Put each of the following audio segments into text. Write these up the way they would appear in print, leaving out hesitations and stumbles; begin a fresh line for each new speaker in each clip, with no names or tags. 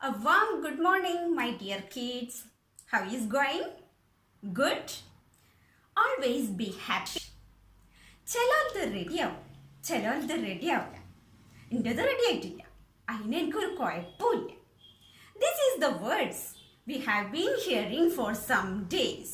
A warm good morning, my dear kids. How is going? Good? Always be happy. ചിലത് റെഡിയാവും, ചിലത് റെഡിയാവില്ല. എൻ്റെത് ready ആയിട്ടില്ല. അതിന് എനിക്കൊരു കുഴപ്പമില്ല. This is the words we have been hearing for some days.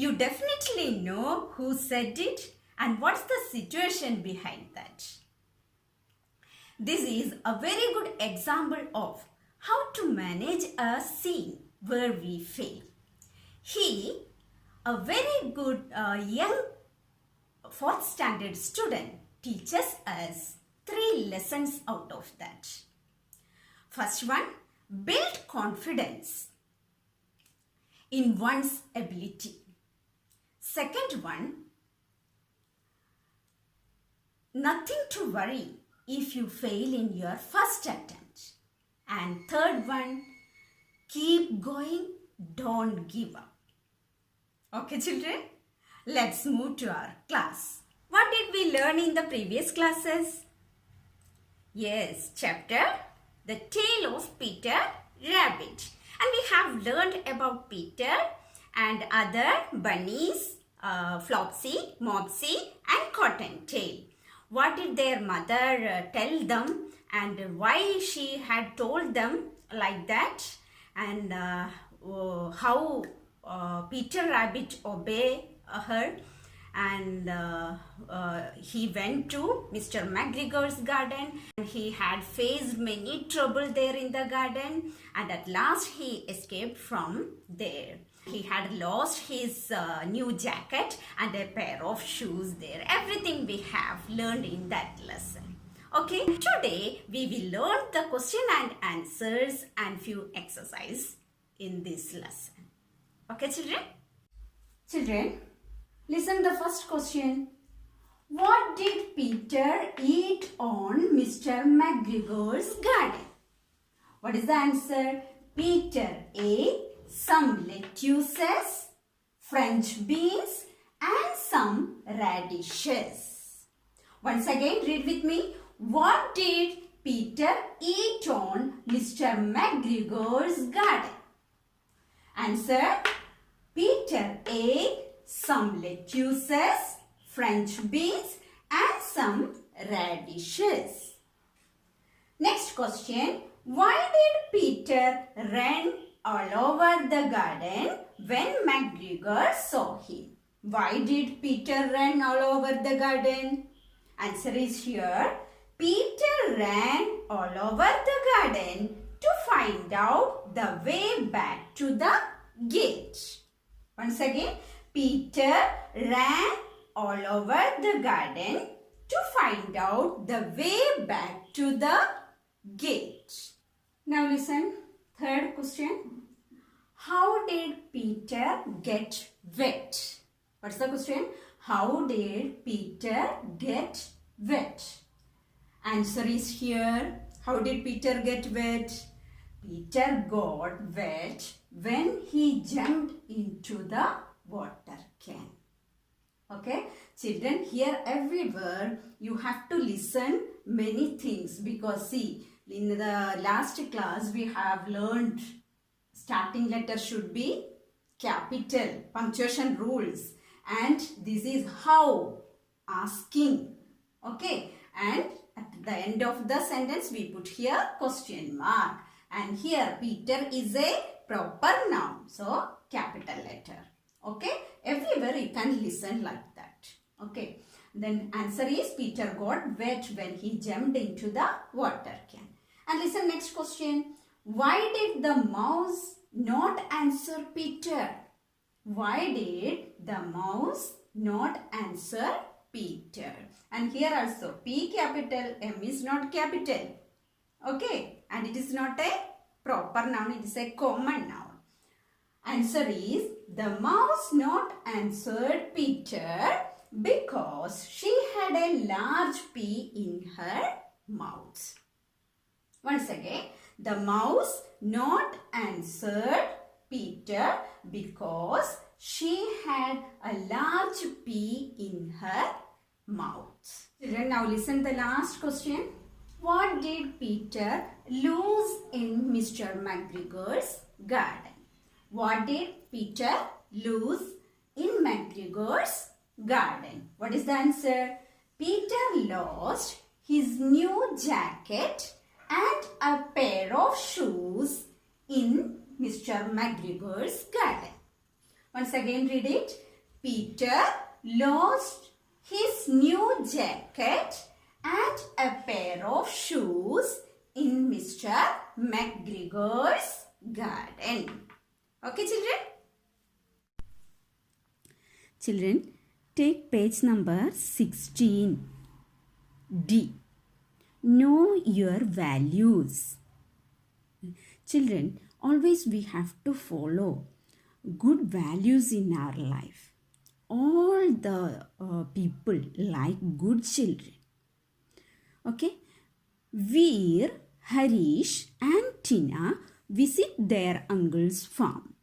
You definitely know who said it and what's the situation behind that. This is a very good example of how to manage a scene where we fail. He, a very good young 4th standard student, teaches us 3 lessons out of that. First one, build confidence in one's ability. Second one, nothing to worry if you fail in your first attempt. And third one, keep going, don't give up. Okay, children, let's move to our class. What did we learn in the previous classes? Yes, chapter The Tale of Peter Rabbit. And we have learned about Peter and other bunnies, Flopsy, Mopsy and Cottontail. What did their mother tell them and why she had told them like that, and how Peter Rabbit obeyed her, and he went to Mr. McGregor's garden and he had faced many trouble there in the garden, and at last he escaped from there. He had lost his new jacket and a pair of shoes there. Everything we have learned in that lesson. Okay, today we will learn the question and answers and few exercises in this lesson. Okay, children? Children, listen the first question. What did Peter eat on Mr. McGregor's garden? What is the answer? Peter ate some lettuces, French beans and some radishes. Once again, read with me. What did Peter eat on Mr. McGregor's garden? Answer. Peter ate some lettuces, French beans and some radishes. Next question. Why did Peter run all over the garden when McGregor saw him? Why did Peter run all over the garden? Answer is here. Peter ran all over the garden to find out the way back to the gate. Once again, Peter ran all over the garden to find out the way back to the gate. Now listen, third question. How did Peter get wet? What's the question? How did Peter get wet? Answer is here. How did Peter get wet? Peter got wet when he jumped into the water can. Okay, children, here everywhere you have to listen many things, because see, in the last class we have learned starting letter should be capital, punctuation rules, and this is how, asking. Okay, and at the end of the sentence we put here question mark, and here Peter is a proper noun, so capital letter. Okay, everywhere you can listen like that. Okay, then answer is Peter got wet when he jumped into the water can. And listen next question. Why did the mouse not answer Peter? Why did the mouse not answer Peter? And here also P capital, M is not capital. Okay, and it is not a proper noun, it is a common noun. Answer is the mouse not answered Peter because she had a large P in her mouth. Once again, the mouse not answered Peter because she had a large P in her mouth. Children, now listen the last question. What did Peter lose in Mr. McGregor's garden? What did Peter lose in McGregor's garden? What is the answer? Peter lost his new jacket and a pair of shoes in Mr. McGregor's garden. Once again read it. Peter lost his new jacket and a pair of shoes in Mr. McGregor's garden. Okay, children? Children, take page number 16. D. Know your values. Children, always we have to follow good values in our life. All the people like good children. Okay. Veer, Harish and Tina visit their uncle's farm.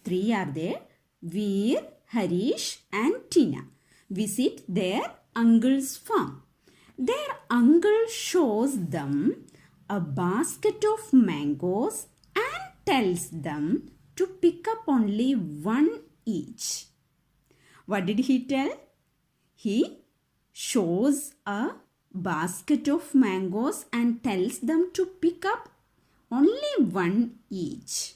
3 are there. Veer, Harish and Tina visit their uncle's farm. Their uncle shows them a basket of mangoes and tells them to pick up only one each. What did he tell? He shows a basket of mangoes and tells them to pick up only one each.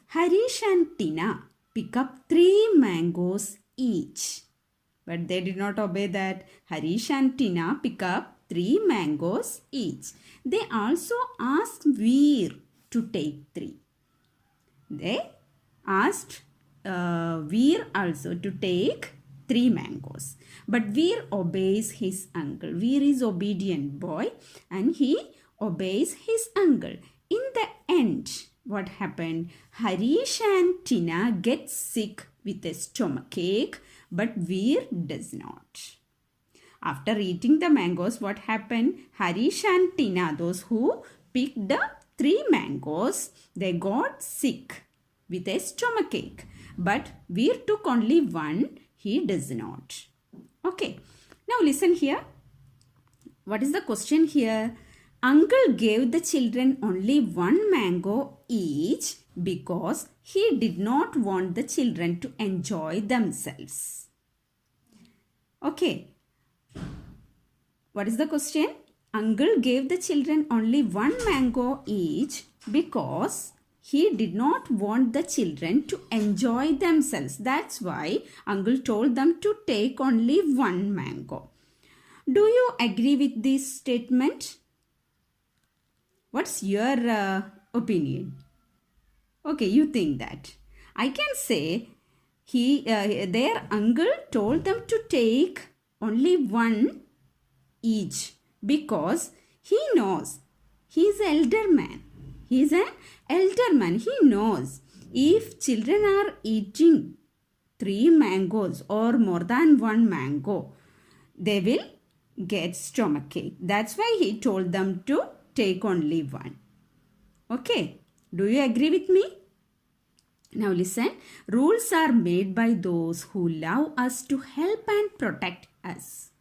Harish and Tina pick up 3 mangoes each. But they did not obey that. Harish and Tina pick up 3 mangoes each. They also asked Veer to take 3. They asked Veer also to take 3 mangoes. But Veer obeys his uncle. Veer is obedient boy and he obeys his uncle. In the end, what happened? Harish and Tina get sick with a stomachache, but Veer does not. After eating the mangoes, what happened? Harish and Tina, those who picked the 3 mangoes, they got sick with a stomachache. But Veer took only 1, he does not. Okay, now listen here. What is the question here? Uncle gave the children only 1 mango each because he did not want the children to enjoy themselves. Okay. What is the question? Uncle gave the children only 1 mango each because he did not want the children to enjoy themselves. That's why Uncle told them to take only 1 mango. Do you agree with this statement? What's your opinion? Okay, you think that. I can say their uncle told them to take only 1 each because he knows he is an elder man. He is an elder man. He knows if children are eating 3 mangoes or more than 1 mango, they will get stomachache. That's why he told them to take only 1. Okay, do you agree with me? Now listen, rules are made by those who love us to help and protect us.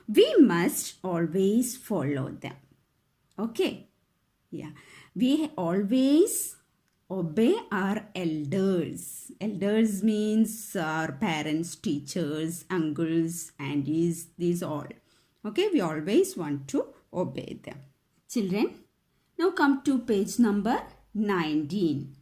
We must always follow them. Okay, yeah, we always obey our elders. Elders means our parents, teachers, uncles, aunties, these all. Okay, we always want to obey them. Children, now come to page number 19.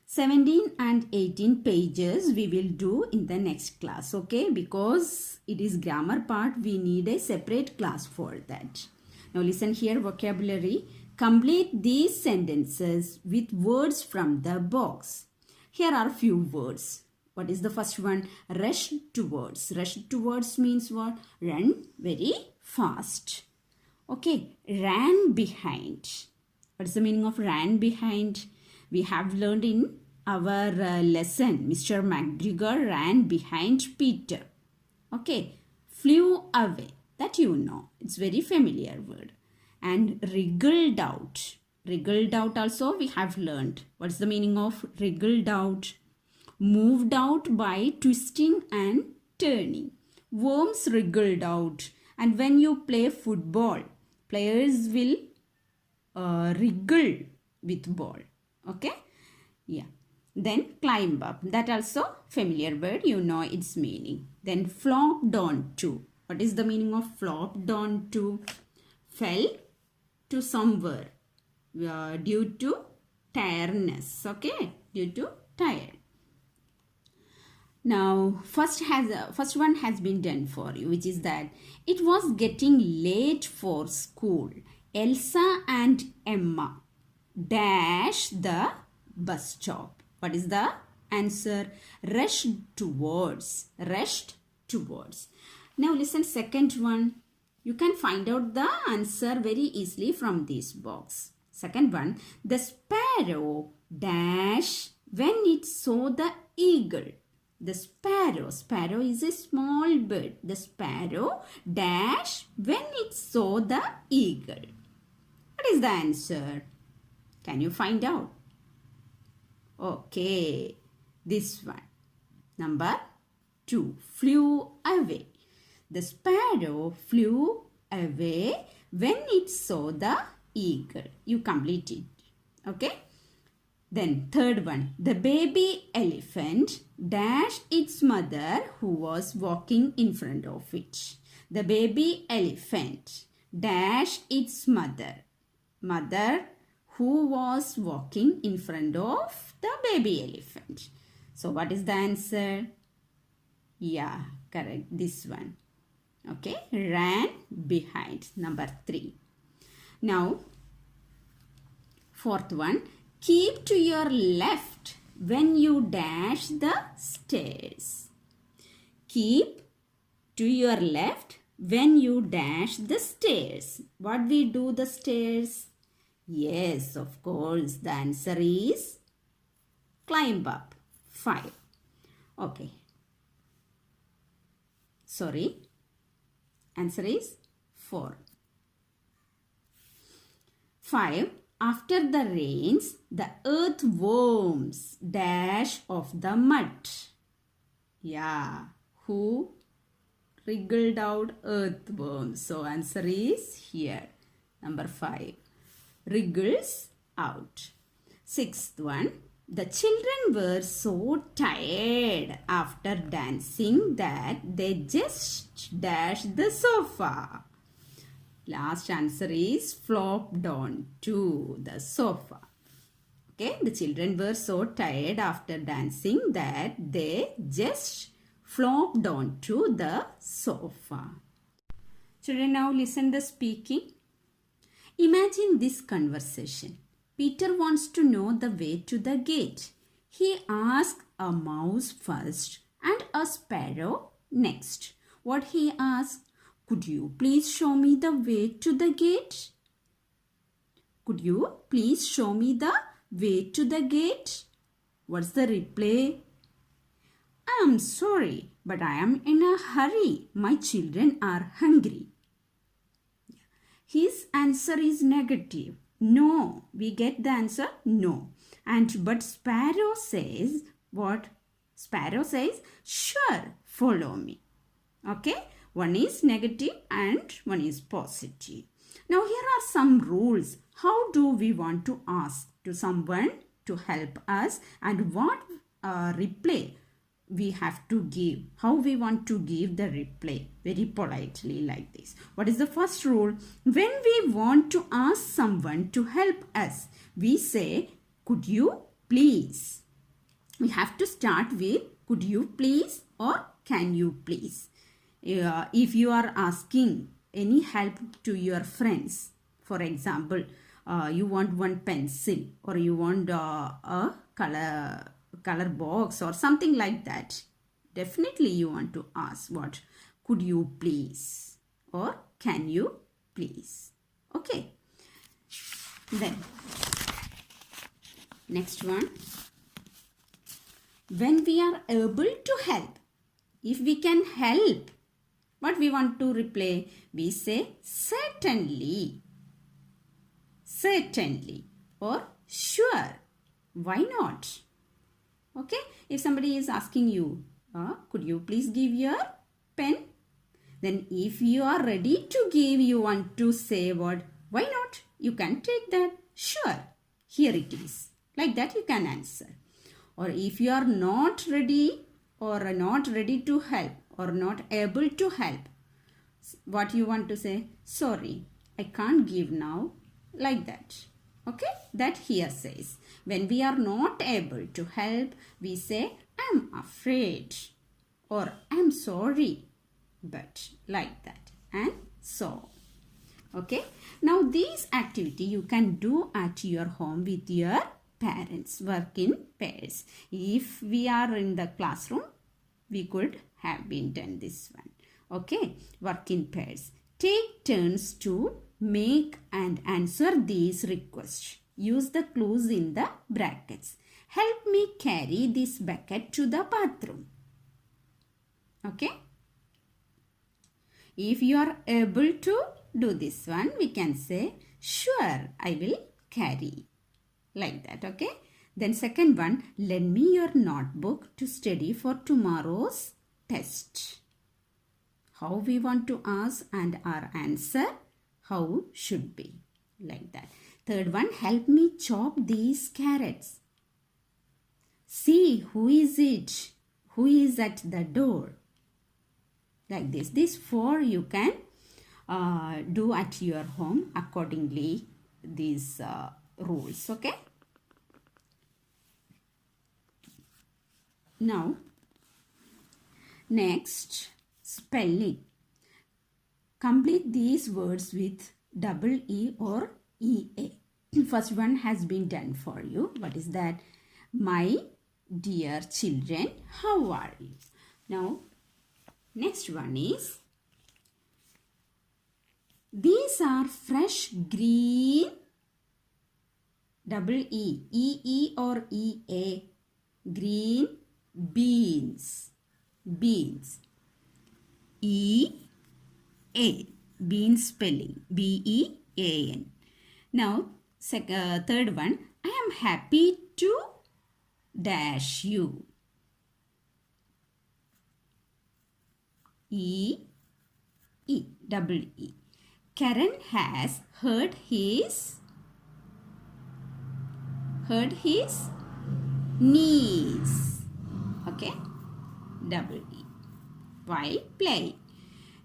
17 and 18 pages we will do in the next class, okay? Because it is grammar part, we need a separate class for that. Now listen here, vocabulary. Complete these sentences with words from the box. Here are few words. What is the first one? Rush towards. Rush towards means what? Run very fast. Okay, ran behind. What is the meaning of ran behind? We have learned in our lesson, Mr. McGregor ran behind Peter. Okay, flew away. That you know. It's very familiar word. And wriggled out. Wriggled out also we have learned. What's the meaning of wriggled out? Moved out by twisting and turning. Worms wriggled out. And when you play football, Players will wriggle with ball. Okay? Yeah. Then climb up. That also familiar word. You know its meaning. Then flopped onto. What is the meaning of flopped onto? Fell to somewhere due to tiredness. Okay? Due to tired. Now, first one has been done for you, which is that it was getting late for school. Elsa and Emma dash the bus stop. What is the answer? Rushed towards. Rushed towards. Now listen, second one. You can find out the answer very easily from this box. Second one. The sparrow dash when it saw the eagle. The sparrow. Sparrow is a small bird. The sparrow dash when it saw the eagle. What is the answer? Can you find out? Okay. This one. Number 2. Flew away. The sparrow flew away when it saw the eagle. You complete it. Okay. Then third one. The baby elephant dashed its mother who was walking in front of it. The baby elephant dashed its mother. Mother who was walking in front of the baby elephant. So what is the answer? Yeah, correct. This one. Okay. Ran behind. Number 3. Now, fourth one. Keep to your left when you dash the stairs. Keep to your left when you dash the stairs. What we do the stairs? Yes, of course. The answer is climb up. 5. Okay. Sorry. Answer is 4. 5. After the rains, the earthworms dash off the mud. Yeah. Who wriggled out earthworms? So answer is here. Number 5. Wriggles out. 6th one. The children were so tired after dancing that they just dashed the sofa. Last answer is flopped on to the sofa. Okay, the children were so tired after dancing that they just flopped onto the sofa. Children, now listen the speaking. Imagine this conversation. Peter wants to know the way to the gate. He asks a mouse first and a sparrow next. What he asked? Could you please show me the way to the gate? Could you please show me the way to the gate? What's the reply? I am sorry, but I am in a hurry. My children are hungry. His answer is negative. No. We get the answer no. But Sparrow says what? Sparrow says, sure, follow me. Okay. One is negative and one is positive. Now here are some rules. How do we want to ask to someone to help us, and what reply we have to give? How we want to give the reply? Very politely like this. What is the first rule? When we want to ask someone to help us, we say, could you please? We have to start with could you please or can you please. If you are asking any help to your friends, for example, you want one pencil or you want a color box or something like that, definitely you want to ask what? Could you please or can you please? Okay. Then next one. When we are able to help, if we can help, what we want to reply? We say certainly, certainly or sure. Why not? Okay. If somebody is asking you, could you please give your pen? Then if you are ready to give, you want to say what? Why not? You can take that. Sure, here it is. Like that you can answer. Or if you are not ready or not ready to help or not able to help, what you want to say? Sorry, I can't give now. Like that. Okay, that here says. When we are not able to help, we say, I'm afraid or I'm sorry. But like that and so. Okay, now this activity you can do at your home with your parents. Work in pairs. If we are in the classroom, we could have been done this one. Okay, work in pairs. Take turns to make and answer these requests. Use the clues in the brackets. Help me carry this bucket to the bathroom. Okay. If you are able to do this one, we can say, sure, I will carry. Like that, okay? Then second one, lend me your notebook to study for tomorrow's test. How we want to ask and our answer, how should be. Like that. Third one, help me chop these carrots. See, who is it? Who is at the door? Like this. These four you can do at your home accordingly these rules. Okay. Now, next, spelling. Complete these words with double E or EA. First one has been done for you. What is that? My dear children, how are you? Now, next one is, these are fresh green, double E, EE or EA, green beans, beans, E-A, beans spelling, B-E-A-N. Now, third one, I am happy to dash you. E, double E. Karan has hurt his knees. Okay, double E. While playing.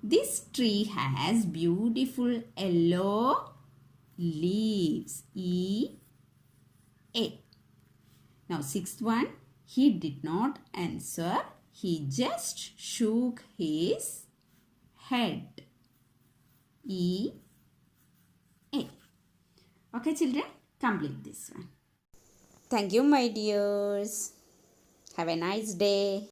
This tree has beautiful yellow leaves. E-A. Now, sixth one, he did not answer. He just shook his head. E-A. Okay, children, complete this one. Thank you, my dears. Have a nice day.